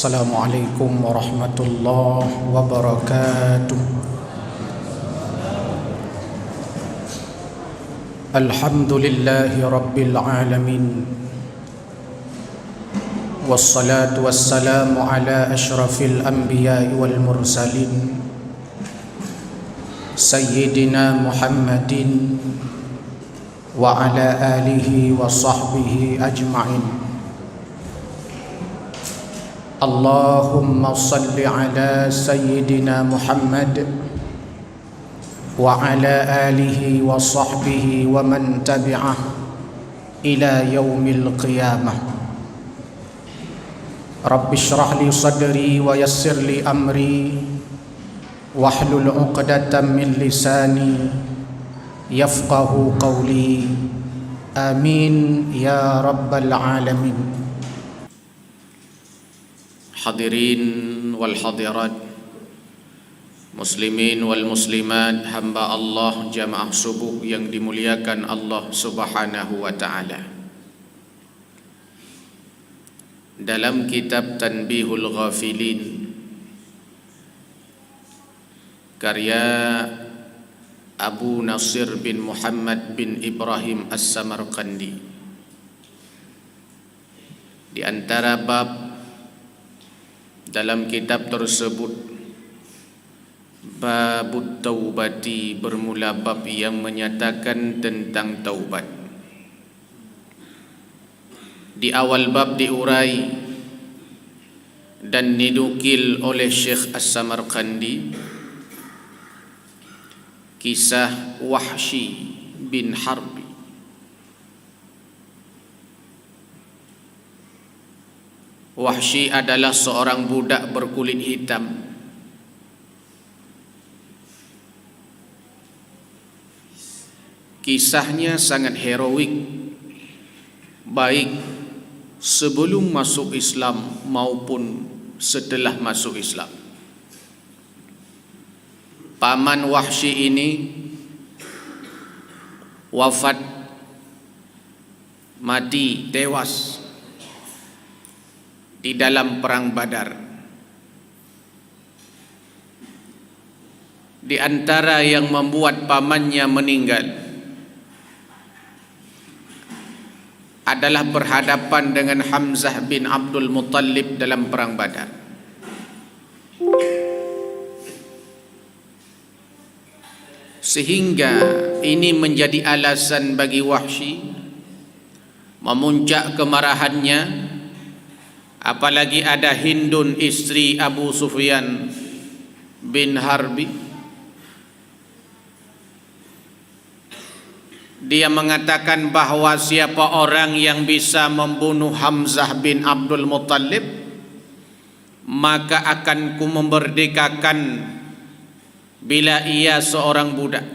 Assalamualaikum warahmatullahi wabarakatuh. Alhamdulillahi rabbil alamin. Wassalatu wassalamu ala ashrafil anbiya'i wal mursalin Sayyidina Muhammadin wa ala alihi wa sahbihi ajma'in. Allahumma salli ala Sayyidina Muhammad wa ala alihi wa sahbihi wa man tabi'ah ila yaumil qiyamah. Rabbi shrah li sadri wa yassir li amri wahlul 'uqdatam min lisani yafqahu qawli. Amin ya rabbal alamin. Hadirin wal hadirat, muslimin wal muslimat, hamba Allah jamaah subuh yang dimuliakan Allah Subhanahu wa ta'ala. Dalam kitab Tanbihul Ghafilin karya Abu Nasir bin Muhammad bin Ibrahim As-Samarqandi, di antara bab dalam kitab tersebut, Babut Taubati, bermula bab yang menyatakan tentang taubat. Di awal bab diurai dan dinukil oleh Syekh As-Samarqandi kisah Wahsy bin Harb. Wahsy adalah seorang budak berkulit hitam. Kisahnya sangat heroik, baik sebelum masuk Islam maupun setelah masuk Islam. Paman Wahsy ini wafat, mati, tewas di dalam perang Badar. Di antara yang membuat pamannya meninggal adalah berhadapan dengan Hamzah bin Abdul Muttalib dalam perang Badar. Sehingga ini menjadi alasan bagi Wahsy memuncak kemarahannya, apalagi ada Hindun, istri Abu Sufyan bin Harbi. Dia mengatakan bahawa siapa orang yang bisa membunuh Hamzah bin Abdul Muttalib, maka akan ku memerdekakan bila ia seorang budak.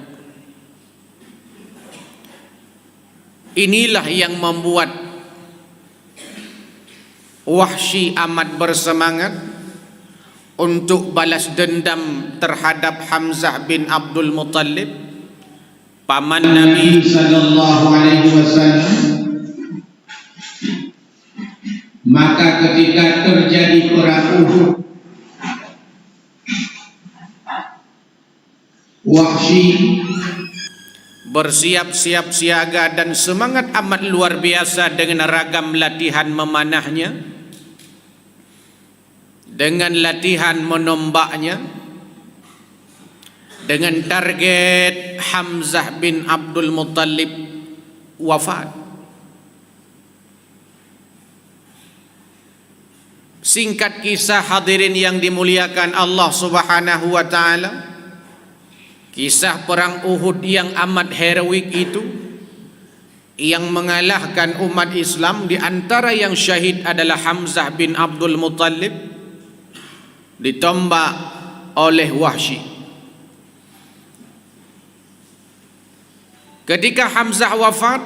Inilah yang membuat Wahsy amat bersemangat untuk balas dendam terhadap Hamzah bin Abdul Muttalib, paman Nabi sallallahu alaihi wasallam. Maka ketika terjadi perang Uhud, Wahsy bersiap-siap siaga dan semangat amat luar biasa dengan ragam latihan memanahnya, dengan latihan menombaknya, dengan target Hamzah bin Abdul Muttalib wafat. Singkat kisah, hadirin yang dimuliakan Allah Subhanahu wa ta'ala, kisah perang Uhud yang amat heroik itu, yang mengalahkan umat Islam. Di antara yang syahid adalah Hamzah bin Abdul Muttalib, ditombak oleh Wahsy. Ketika Hamzah wafat,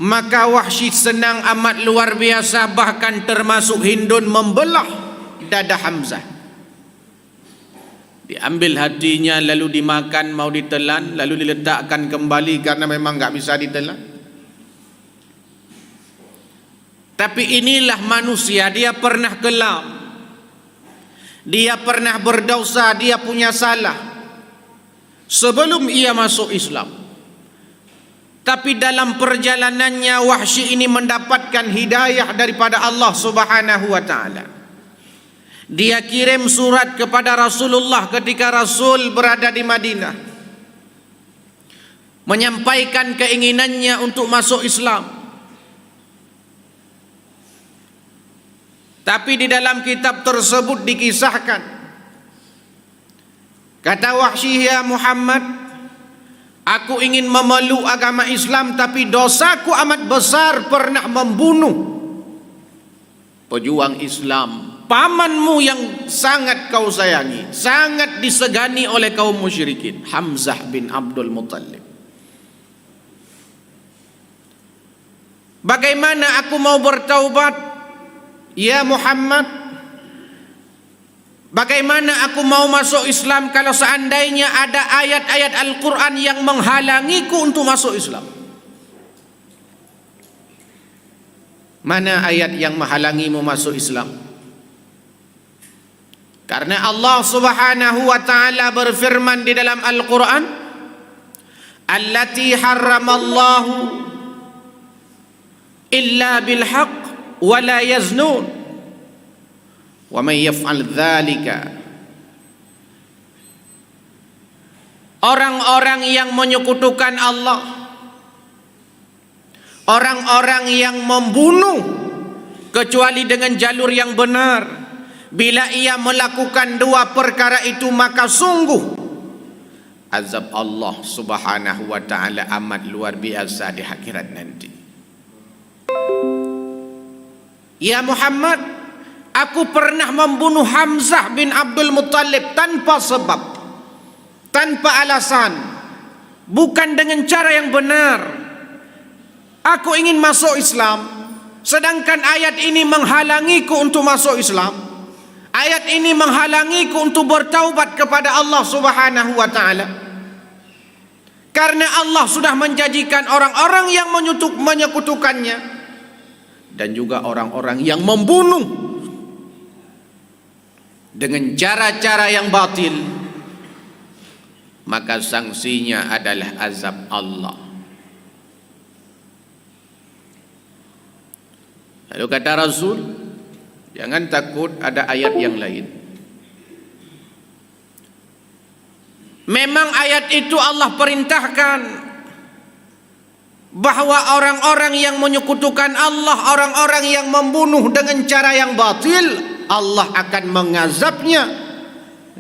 maka Wahsy senang amat luar biasa, bahkan termasuk Hindun membelah dada Hamzah. Diambil hatinya, lalu dimakan, mau ditelan, lalu diletakkan kembali karena memang enggak bisa ditelan. Tapi inilah manusia, dia pernah kelam, dia pernah berdosa, dia punya salah sebelum ia masuk Islam. Tapi dalam perjalanannya Wahsy ini mendapatkan hidayah daripada Allah Subhanahu wa taala. Dia kirim surat kepada Rasulullah ketika Rasul berada di Madinah, menyampaikan keinginannya untuk masuk Islam. Tapi di dalam kitab tersebut dikisahkan, kata Wahsy, ya Muhammad, aku ingin memeluk agama Islam, tapi dosaku amat besar, pernah membunuh pejuang Islam, pamanmu yang sangat kau sayangi, sangat disegani oleh kaum musyrikin, Hamzah bin Abdul Muttalib. Bagaimana aku mau bertaubat, ya Muhammad? Bagaimana aku mau masuk Islam kalau seandainya ada ayat-ayat Al-Quran yang menghalangiku untuk masuk Islam? Mana ayat yang menghalangimu masuk Islam? Karena Allah Subhanahu wa taala berfirman di dalam Al-Quran, allati harramallahu illa bil haqq wa la yaznun wa man yaf'al dzalika. Orang-orang yang menyekutukan Allah, orang-orang yang membunuh kecuali dengan jalur yang benar, bila ia melakukan dua perkara itu maka sungguh azab Allah Subhanahu wa taala amat luar biasa di akhirat nanti. Ya Muhammad, aku pernah membunuh Hamzah bin Abdul Muttalib tanpa sebab, tanpa alasan, bukan dengan cara yang benar. Aku ingin masuk Islam, sedangkan ayat ini menghalangiku untuk masuk Islam. Ayat ini menghalangiku untuk bertaubat kepada Allah Subhanahu wa taala. Karena Allah sudah menjanjikan orang-orang yang menyekutukannya dan juga orang-orang yang membunuh dengan cara-cara yang batil, maka sanksinya adalah azab Allah. Lalu kata Rasul, jangan takut, ada ayat yang lain. Memang ayat itu Allah perintahkan bahwa orang-orang yang menyekutukan Allah, orang-orang yang membunuh dengan cara yang batil, Allah akan mengazabnya.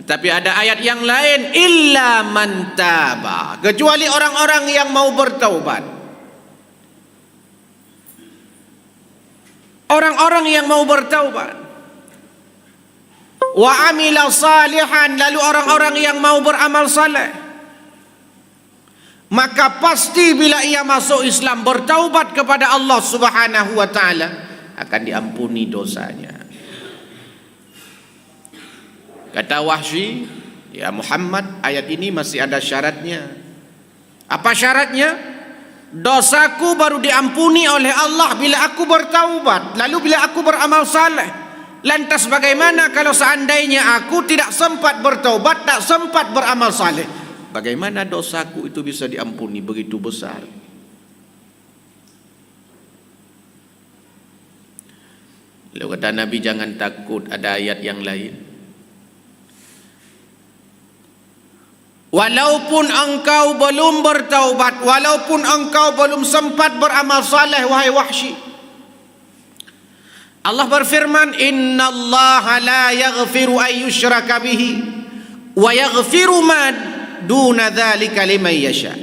Tapi ada ayat yang lain, illa man taba, kecuali orang-orang yang mau bertaubat. Orang-orang yang mau bertaubat, wa amila salihan, lalu orang-orang yang mau beramal saleh, maka pasti bila ia masuk Islam, bertaubat kepada Allah Subhanahu wa taala, akan diampuni dosanya. Kata Wahsy, ya Muhammad, ayat ini masih ada syaratnya. Apa syaratnya? Dosaku baru diampuni oleh Allah bila aku bertaubat, lalu bila aku beramal saleh. Lantas bagaimana kalau seandainya aku tidak sempat bertaubat, tak sempat beramal saleh? Bagaimana dosaku itu bisa diampuni begitu besar? Lalu kata Nabi, jangan takut, ada ayat yang lain. Walaupun engkau belum bertaubat, walaupun engkau belum sempat beramal saleh, wahai Wahsy, Allah berfirman, innallaha la yaghfiru an yushraka bihi wa yaghfiru ma duna dzalika liman yasha.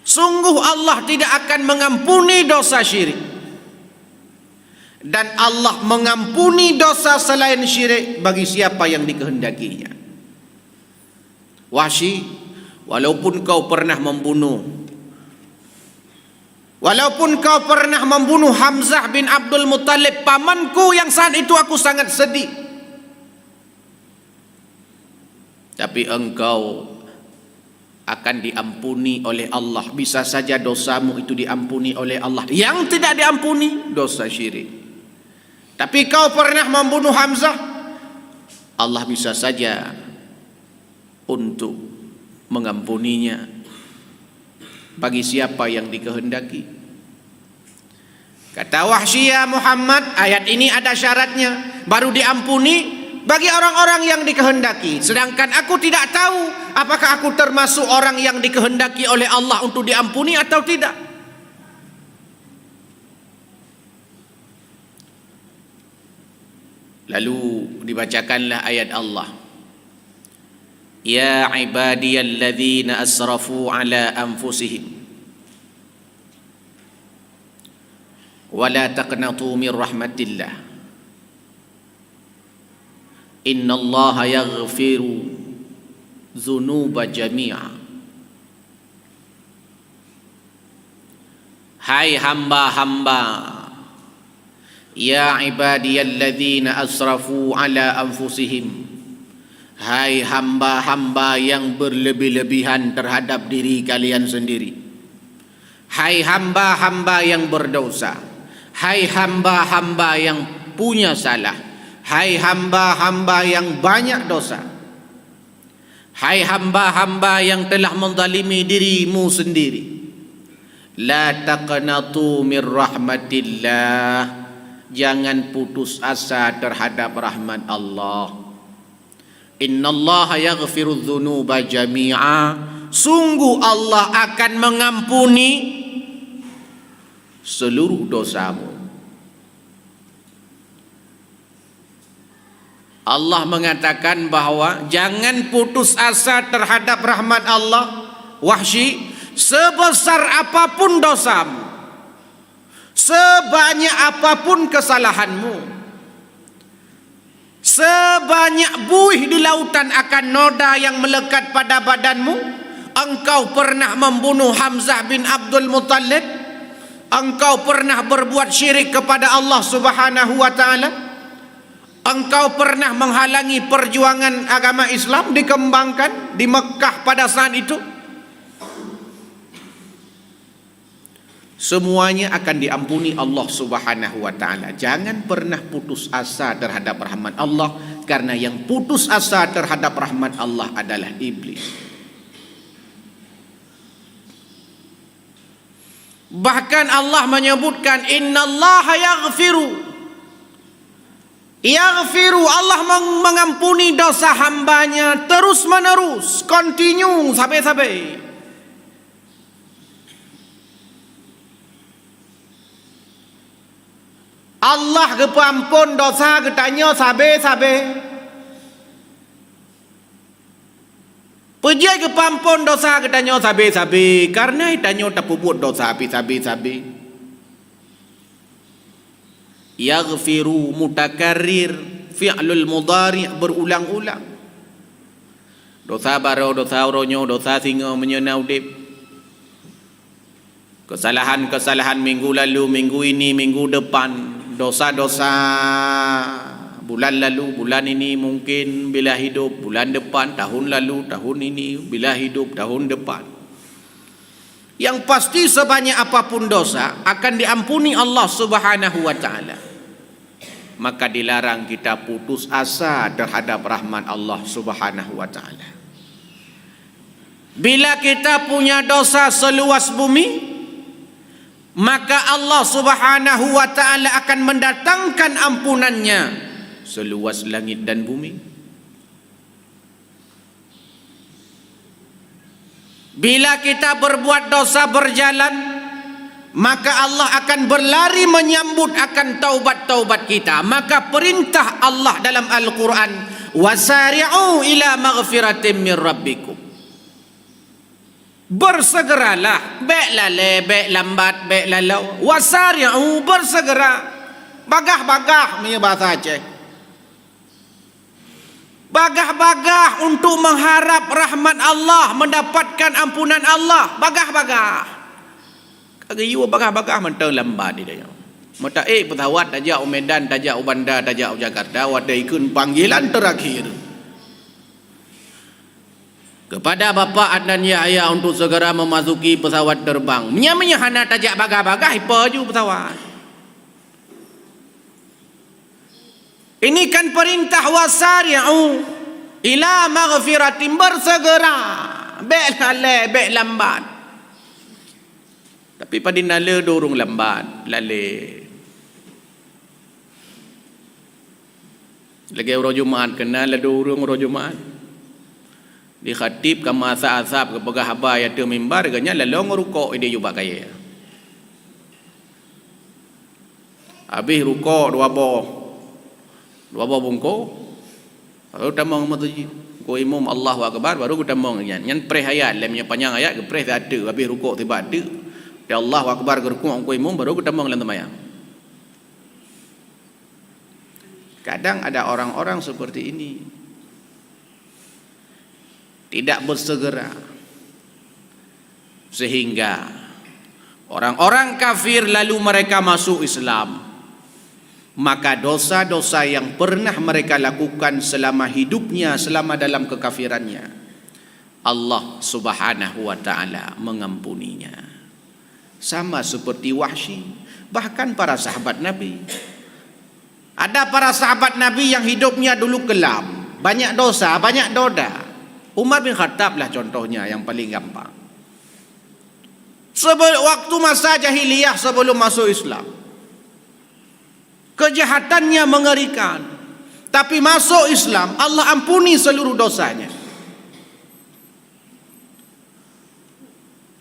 Sungguh Allah tidak akan mengampuni dosa syirik, dan Allah mengampuni dosa selain syirik bagi siapa yang dikehendakinya. Wahsy, walaupun kau pernah membunuh, walaupun kau pernah membunuh Hamzah bin Abdul Muttalib, pamanku yang saat itu aku sangat sedih, tapi engkau akan diampuni oleh Allah. Bisa saja dosamu itu diampuni oleh Allah. Yang tidak diampuni dosa syirik. Tapi kau pernah membunuh Hamzah, Allah bisa saja untuk mengampuninya bagi siapa yang dikehendaki. Kata Wahsy, ya Muhammad, ayat ini ada syaratnya, baru diampuni bagi orang-orang yang dikehendaki. Sedangkan aku tidak tahu apakah aku termasuk orang yang dikehendaki oleh Allah untuk diampuni atau tidak. Lalu dibacakanlah ayat Allah. Ya ibadiyalladzina asrafu ala anfusihim wala taqnatu min rahmatillah innallaha yaghfiru dzunuba jami'a. Hai hamba-hamba, ya ibadiyalladzina asrafu ala anfusihim, hai hamba-hamba yang berlebih-lebihan terhadap diri kalian sendiri, hai hamba-hamba yang berdosa, hai hamba-hamba yang punya salah, hai hamba-hamba yang banyak dosa, hai hamba-hamba yang telah menzalimi dirimu sendiri, la taqnatu min rahmatillah, jangan putus asa terhadap rahmat Allah. Innallaha yaghfiru dzunuba jami'a, sungguh Allah akan mengampuni seluruh dosamu. Allah mengatakan bahwa jangan putus asa terhadap rahmat Allah. Wahsy, sebesar apapun dosamu, sebanyak apapun kesalahanmu, sebanyak buih di lautan akan noda yang melekat pada badanmu, engkau pernah membunuh Hamzah bin Abdul Muttalib, engkau pernah berbuat syirik kepada Allah Subhanahu wa ta'ala, engkau pernah menghalangi perjuangan agama Islam dikembangkan di Mekah pada saat itu, semuanya akan diampuni Allah Subhanahu wa ta'ala. Jangan pernah putus asa terhadap rahmat Allah, karena yang putus asa terhadap rahmat Allah adalah iblis. Bahkan Allah menyebutkan innallaha yaghfiru, Allah mengampuni dosa hambanya terus menerus, continue sampai. Allah kepampun dosa ketanya sabe. Pejai kepampun dosa ketanya sabe. Karena itanya tak puput dosa sabe. Yaghfiru mutakarrir, fi'lul mudhari' berulang-ulang. Dosa baro, dosa ronyo, dosa singa menyenau dip. Kesalahan-kesalahan minggu lalu, minggu ini, minggu depan, dosa-dosa bulan lalu, bulan ini, mungkin bila hidup bulan depan, tahun lalu, tahun ini, bila hidup tahun depan. Yang pasti sebanyak apapun dosa akan diampuni Allah Subhanahu wa ta'ala. Maka dilarang kita putus asa terhadap rahmat Allah Subhanahu wa ta'ala. Bila kita punya dosa seluas bumi, maka Allah Subhanahu wa ta'ala akan mendatangkan ampunannya seluas langit dan bumi. Bila kita berbuat dosa berjalan, maka Allah akan berlari menyambut akan taubat-taubat kita. Maka perintah Allah dalam Al-Quran, wasari'u ila maghfiratin min rabbikum, bersegeralah, baik lale, baik lambat, baik lalau. Wasari'u, bersegera. Bagah-bagah punya bahasa Aceh. Bagah-bagah untuk mengharap rahmat Allah, mendapatkan ampunan Allah. Bagah-bagah. Kagak iwa bagah-bagah mentang lambat dia. Mata pesawat tajak Medan, tajak Bandar, tajak Jakarta, wadai kun panggilan terakhir. kepada bapa dan ayah untuk segera memasuki pesawat terbang. Menyamanya hana tajak bagah-bagah paju pesawat. Ini kan perintah wasari'u ila maghfiratin, bersegera. Bek lale, bek lambat. Tapi pada nala dorong lambat, lale. Lagi orang Jumaat kenal la dorong orang Jumaat. Di khatib ke masa asap ke pegah haba ya tu mimbar ganya lalong rukuk dia juga kaya. Habis rukuk dua bungko. Baru tamang masjid. Ko imam Allahu akbar baru kita tamang nyan preh ayat lemnya panjang ayat ke preh ada habis rukuk tiba ada. Dia Allahu akbar ke rukuk ko imam baru kita tamang dalam sembahyang. Kadang ada orang-orang seperti ini. Tidak bersegera, sehingga orang-orang kafir lalu mereka masuk Islam, maka dosa-dosa yang pernah mereka lakukan selama hidupnya, selama dalam kekafirannya, Allah Subhanahu wa ta'ala mengampuninya. Sama seperti Wahsy, bahkan para sahabat Nabi. Ada para sahabat Nabi yang hidupnya dulu kelam, banyak dosa, banyak noda. Umar bin Khattab lah contohnya yang paling gampang. Waktu masa jahiliyah sebelum masuk Islam, kejahatannya mengerikan. Tapi masuk Islam, Allah ampuni seluruh dosanya.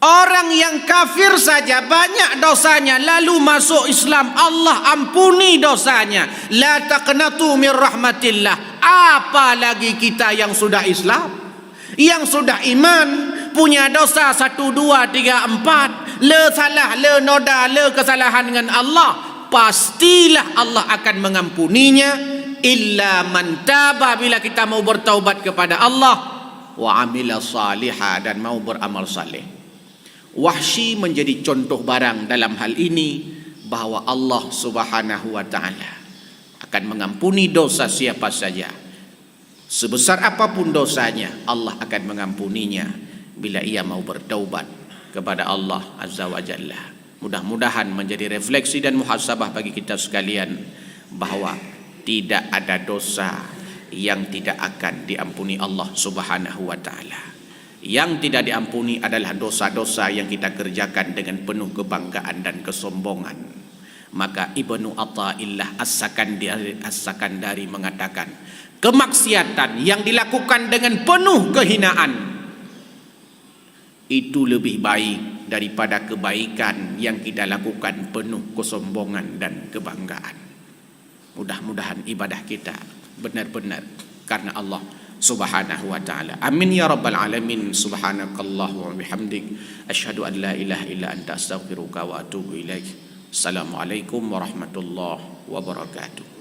Orang yang kafir saja banyak dosanya, lalu masuk Islam, Allah ampuni dosanya. La taqnatu min rahmatillah. Apalagi kita yang sudah Islam, yang sudah iman, punya dosa 1, 2, 3, 4, le salah, le noda, le kesalahan dengan Allah, pastilah Allah akan mengampuninya. Illa man taba, bila kita mau bertaubat kepada Allah, wa amila salihah, dan mau beramal saleh. Wahsy menjadi contoh barang dalam hal ini, bahwa Allah Subhanahu wa ta'ala akan mengampuni dosa siapa saja. Sebesar apapun dosanya, Allah akan mengampuninya bila ia mau bertaubat kepada Allah Azza wa Jalla. Mudah-mudahan menjadi refleksi dan muhasabah bagi kita sekalian, bahwa tidak ada dosa yang tidak akan diampuni Allah Subhanahu wa ta'ala. Yang tidak diampuni adalah dosa-dosa yang kita kerjakan dengan penuh kebanggaan dan kesombongan. Maka Ibnu Athaillah As-Sakandari mengatakan, kemaksiatan yang dilakukan dengan penuh kehinaan itu lebih baik daripada kebaikan yang kita lakukan penuh kesombongan dan kebanggaan. Mudah-mudahan ibadah kita benar-benar karena Allah Subhanahu wa ta'ala. Amin ya rabbal alamin. Subhanakallahu wa bihamdik, asyhadu an la ilaha illa anta astaghfiruka wa atubu ilaik. Assalamualaikum warahmatullahi wabarakatuh.